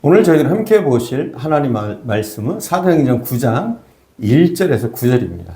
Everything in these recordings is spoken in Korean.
오늘 저희들 함께 보실 하나님 말씀은 사도행전 9장 1절에서 9절입니다.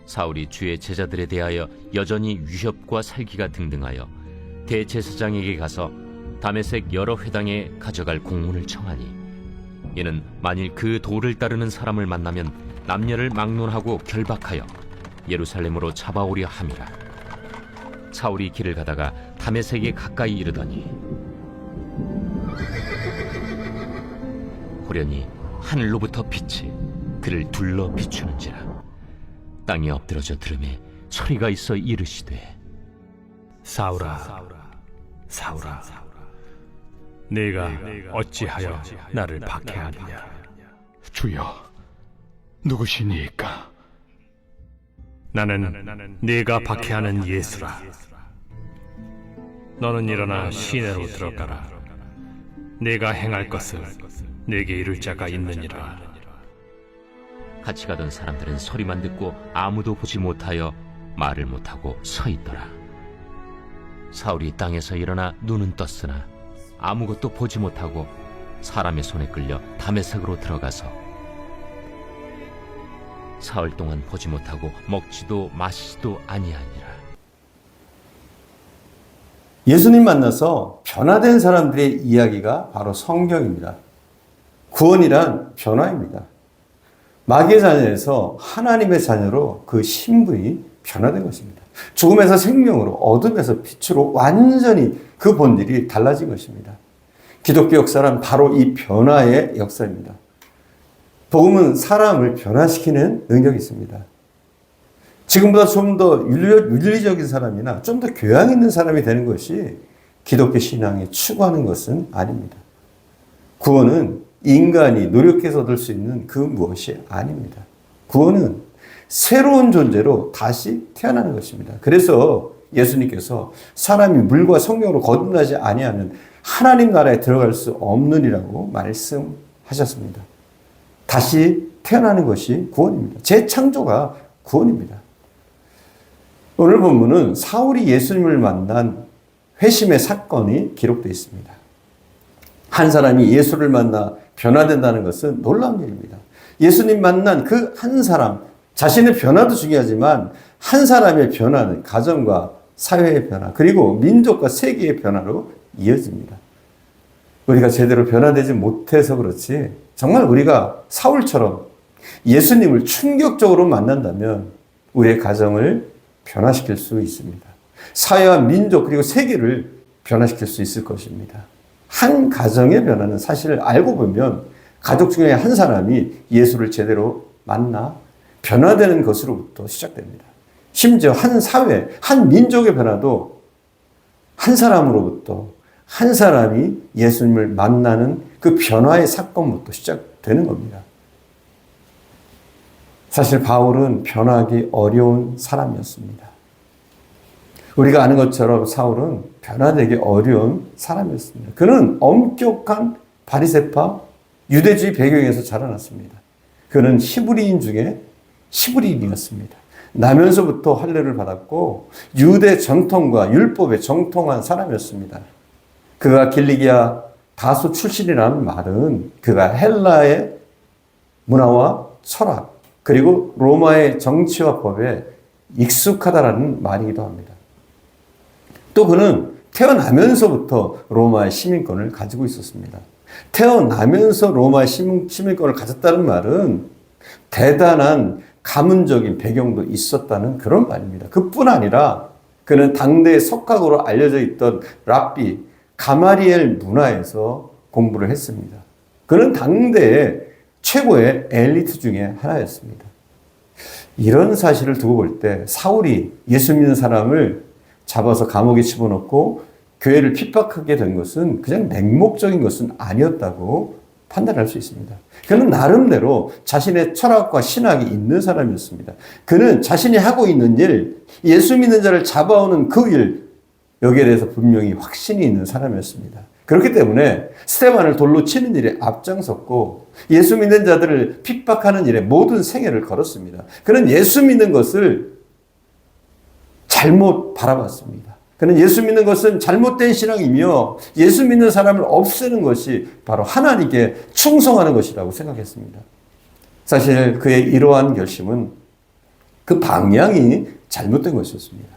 사울이 주의 제자들에 대하여 여전히 위협과 살기가 등등하여 대제사장에게 가서 다메섹 여러 회당에 가져갈 공문을 청하니, 이는 만일 그 도를 따르는 사람을 만나면 남녀를 막론하고 결박하여 예루살렘으로 잡아오려 함이라. 사울이 길을 가다가 다메섹에 가까이 이르더니 호련히 하늘로부터 빛이 그를 둘러 비추는지라. 땅에 엎드러져 들음에 소리가 있어 이르시되, 사울아, 사울아, 네가 어찌하여 나를 박해하느냐? 주여, 누구시니까? 나는 네가 박해하는 예수라. 너는 일어나 시내로 들어가라. 네가 행할 것을 네게 이룰 자가 있느니라. 같이 가던 사람들은 소리만 듣고 아무도 보지 못하여 말을 못하고 서 있더라. 사울이 땅에서 일어나 눈은 떴으나 아무것도 보지 못하고 사람의 손에 끌려 다메섹으로 들어가서 사흘 동안 보지 못하고 먹지도 마시지도 아니하니라. 예수님 만나서 변화된 사람들의 이야기가 바로 성경입니다. 구원이란 변화입니다. 마귀의 자녀에서 하나님의 자녀로 그 신분이 변화된 것입니다. 죽음에서 생명으로, 어둠에서 빛으로 완전히 그 본질이 달라진 것입니다. 기독교 역사란 바로 이 변화의 역사입니다. 복음은 사람을 변화시키는 능력이 있습니다. 지금보다 좀 더 윤리적인 사람이나 좀 더 교양 있는 사람이 되는 것이 기독교 신앙이 추구하는 것은 아닙니다. 구원은 인간이 노력해서 얻을 수 있는 그 무엇이 아닙니다. 구원은 새로운 존재로 다시 태어나는 것입니다. 그래서 예수님께서 사람이 물과 성령으로 거듭나지 아니하면 하나님 나라에 들어갈 수 없느니라고 말씀하셨습니다. 다시 태어나는 것이 구원입니다. 재창조가 구원입니다. 오늘 본문은 사울이 예수님을 만난 회심의 사건이 기록되어 있습니다. 한 사람이 예수를 만나 변화된다는 것은 놀라운 일입니다. 예수님 만난 그 한 사람, 자신의 변화도 중요하지만 한 사람의 변화는 가정과 사회의 변화, 그리고 민족과 세계의 변화로 이어집니다. 우리가 제대로 변화되지 못해서 그렇지, 정말 우리가 사울처럼 예수님을 충격적으로 만난다면 우리의 가정을 변화시킬 수 있습니다. 사회와 민족 그리고 세계를 변화시킬 수 있을 것입니다. 한 가정의 변화는 사실 알고 보면 가족 중에 한 사람이 예수를 제대로 만나 변화되는 것으로부터 시작됩니다. 심지어 한 사회, 한 민족의 변화도 한 사람으로부터, 한 사람이 예수님을 만나는 그 변화의 사건부터 시작되는 겁니다. 사실 바울은 변하기 어려운 사람이었습니다. 우리가 아는 것처럼 사울은 변화되기 어려운 사람이었습니다. 그는 엄격한 바리새파 유대주의 배경에서 자라났습니다. 그는 히브리인 중에 히브리인이었습니다. 나면서부터 할례를 받았고 유대 전통과 율법에 정통한 사람이었습니다. 그가 길리기아 다소 출신이라는 말은 그가 헬라의 문화와 철학 그리고 로마의 정치와 법에 익숙하다라는 말이기도 합니다. 또 그는 태어나면서부터 로마의 시민권을 가지고 있었습니다. 태어나면서 로마의 시민권을 가졌다는 말은 대단한 가문적인 배경도 있었다는 그런 말입니다. 그뿐 아니라 그는 당대의 석학으로 알려져 있던 랍비 가마리엘 문화에서 공부를 했습니다. 그는 당대의 최고의 엘리트 중에 하나였습니다. 이런 사실을 두고 볼 때 사울이 예수 믿는 사람을 잡아서 감옥에 집어넣고 교회를 핍박하게 된 것은 그냥 맹목적인 것은 아니었다고 판단할 수 있습니다. 그는 나름대로 자신의 철학과 신학이 있는 사람이었습니다. 그는 자신이 하고 있는 일, 예수 믿는 자를 잡아오는 그 일, 여기에 대해서 분명히 확신이 있는 사람이었습니다. 그렇기 때문에 스테반을 돌로 치는 일에 앞장섰고 예수 믿는 자들을 핍박하는 일에 모든 생애를 걸었습니다. 그는 예수 믿는 것을 잘못 바라봤습니다. 그는 예수 믿는 것은 잘못된 신앙이며 예수 믿는 사람을 없애는 것이 바로 하나님께 충성하는 것이라고 생각했습니다. 사실 그의 이러한 결심은 그 방향이 잘못된 것이었습니다.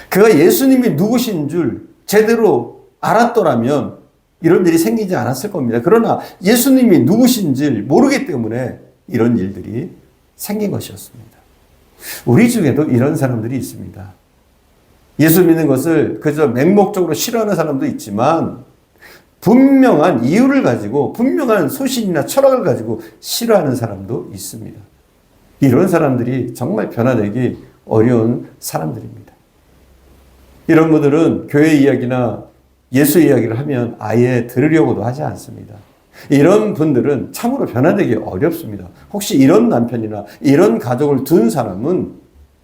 그가 예수님이 누구신 줄 제대로 알았더라면 이런 일이 생기지 않았을 겁니다. 그러나 예수님이 누구신지 모르기 때문에 이런 일들이 생긴 것이었습니다. 우리 중에도 이런 사람들이 있습니다. 예수 믿는 것을 그저 맹목적으로 싫어하는 사람도 있지만 분명한 이유를 가지고 분명한 소신이나 철학을 가지고 싫어하는 사람도 있습니다. 이런 사람들이 정말 변화되기 어려운 사람들입니다. 이런 분들은 교회 이야기나 예수 이야기를 하면 아예 들으려고도 하지 않습니다. 이런 분들은 참으로 변화되기 어렵습니다. 혹시 이런 남편이나 이런 가족을 둔 사람은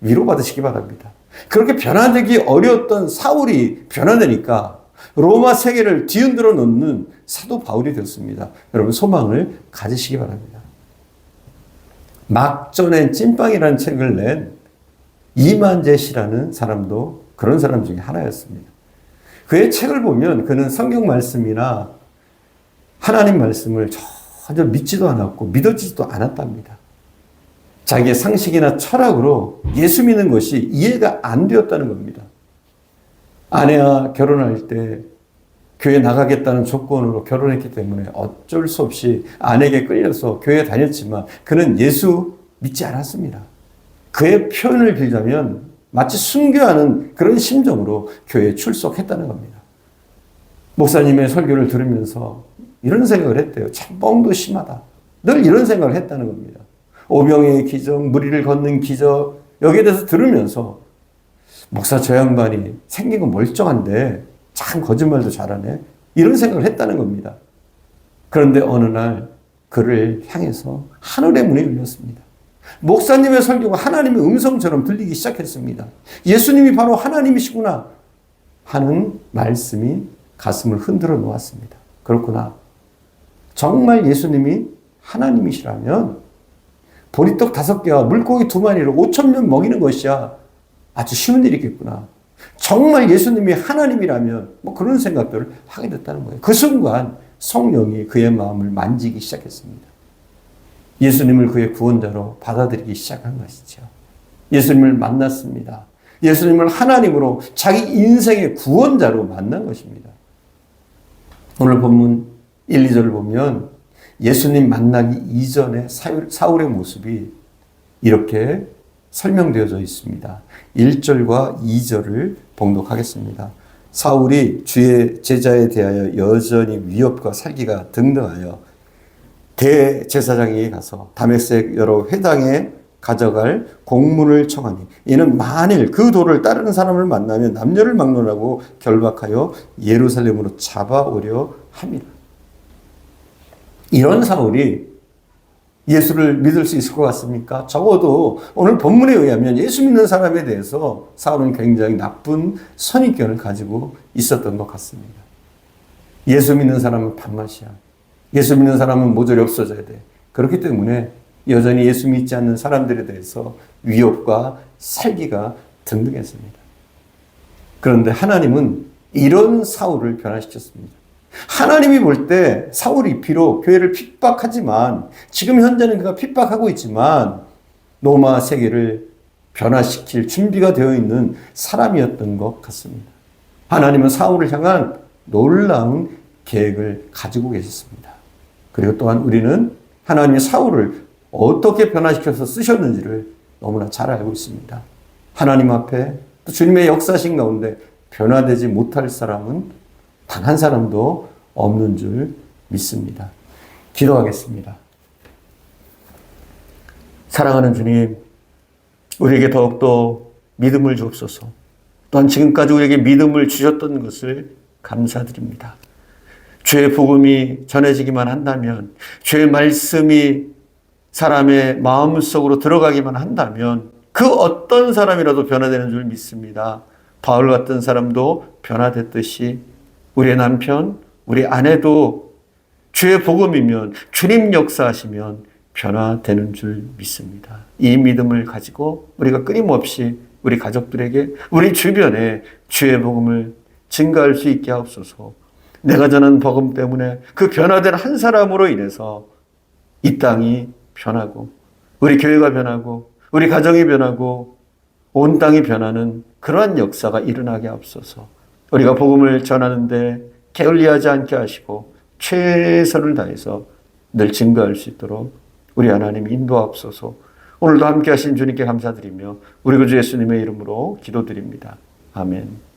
위로받으시기 바랍니다. 그렇게 변화되기 어려웠던 사울이 변화되니까 로마 세계를 뒤흔들어 놓는 사도 바울이 되었습니다. 여러분 소망을 가지시기 바랍니다. 막전의 찐빵이라는 책을 낸 이만재 씨라는 사람도 그런 사람 중에 하나였습니다. 그의 책을 보면 그는 성경 말씀이나 하나님 말씀을 전혀 믿지도 않았고 믿어지지도 않았답니다. 자기의 상식이나 철학으로 예수 믿는 것이 이해가 안 되었다는 겁니다. 아내와 결혼할 때 교회 나가겠다는 조건으로 결혼했기 때문에 어쩔 수 없이 아내에게 끌려서 교회에 다녔지만 그는 예수 믿지 않았습니다. 그의 표현을 빌자면 마치 순교하는 그런 심정으로 교회에 출석했다는 겁니다. 목사님의 설교를 들으면서 이런 생각을 했대요. 참 뻥도 심하다. 늘 이런 생각을 했다는 겁니다. 오병의 기적, 무리를 걷는 기적, 여기에 대해서 들으면서 목사 저 양반이 생긴 건 멀쩡한데 참 거짓말도 잘하네. 이런 생각을 했다는 겁니다. 그런데 어느 날 그를 향해서 하늘의 문이 열렸습니다. 목사님의 설교가 하나님의 음성처럼 들리기 시작했습니다. 예수님이 바로 하나님이시구나 하는 말씀이 가슴을 흔들어 놓았습니다. 그렇구나. 정말 예수님이 하나님이시라면 보리떡 5개와 물고기 2마리로 5,000명 먹이는 것이야 아주 쉬운 일이겠구나. 정말 예수님이 하나님이라면 뭐 그런 생각들을 하게 됐다는 거예요. 그 순간 성령이 그의 마음을 만지기 시작했습니다. 예수님을 그의 구원자로 받아들이기 시작한 것이죠. 예수님을 만났습니다. 예수님을 하나님으로 자기 인생의 구원자로 만난 것입니다. 오늘 본문 1, 2절을 보면 예수님 만나기 이전의 사울의 모습이 이렇게 설명되어져 있습니다. 1절과 2절을 봉독하겠습니다. 사울이 주의 제자에 대하여 여전히 위협과 살기가 등등하여 대제사장에게 가서 다메섹 여러 회당에 가져갈 공문을 청하니 이는 만일 그 도를 따르는 사람을 만나면 남녀를 막론하고 결박하여 예루살렘으로 잡아오려 함이라. 이런 사울이 예수를 믿을 수 있을 것 같습니까? 적어도 오늘 본문에 의하면 예수 믿는 사람에 대해서 사울은 굉장히 나쁜 선입견을 가지고 있었던 것 같습니다. 예수 믿는 사람은 밥맛이야. 예수 믿는 사람은 모조리 없어져야 돼. 그렇기 때문에 여전히 예수 믿지 않는 사람들에 대해서 위협과 살기가 등등했습니다. 그런데 하나님은 이런 사울을 변화시켰습니다. 하나님이 볼 때 사울이 비록 교회를 핍박하지만 지금 현재는 그가 핍박하고 있지만 로마 세계를 변화시킬 준비가 되어 있는 사람이었던 것 같습니다. 하나님은 사울을 향한 놀라운 계획을 가지고 계셨습니다. 그리고 또한 우리는 하나님이 사울을 어떻게 변화시켜서 쓰셨는지를 너무나 잘 알고 있습니다. 하나님 앞에 또 주님의 역사신 가운데 변화되지 못할 사람은 단 한 사람도 없는 줄 믿습니다. 기도하겠습니다. 사랑하는 주님, 우리에게 더욱더 믿음을 주옵소서. 또한 지금까지 우리에게 믿음을 주셨던 것을 감사드립니다. 주의 복음이 전해지기만 한다면, 주의 말씀이 사람의 마음속으로 들어가기만 한다면 그 어떤 사람이라도 변화되는 줄 믿습니다. 바울 같은 사람도 변화됐듯이 우리의 남편, 우리 아내도 주의 복음이면 주님 역사하시면 변화되는 줄 믿습니다. 이 믿음을 가지고 우리가 끊임없이 우리 가족들에게, 우리 주변에 주의 복음을 증가할 수 있게 하옵소서. 내가 전한 복음 때문에 그 변화된 한 사람으로 인해서 이 땅이 변하고, 우리 교회가 변하고, 우리 가정이 변하고, 온 땅이 변하는 그러한 역사가 일어나게 하옵소서. 우리가 복음을 전하는데 게을리하지 않게 하시고 최선을 다해서 늘 증거할 수 있도록 우리 하나님 인도하옵소서. 오늘도 함께 하신 주님께 감사드리며 우리 구주 예수님의 이름으로 기도드립니다. 아멘.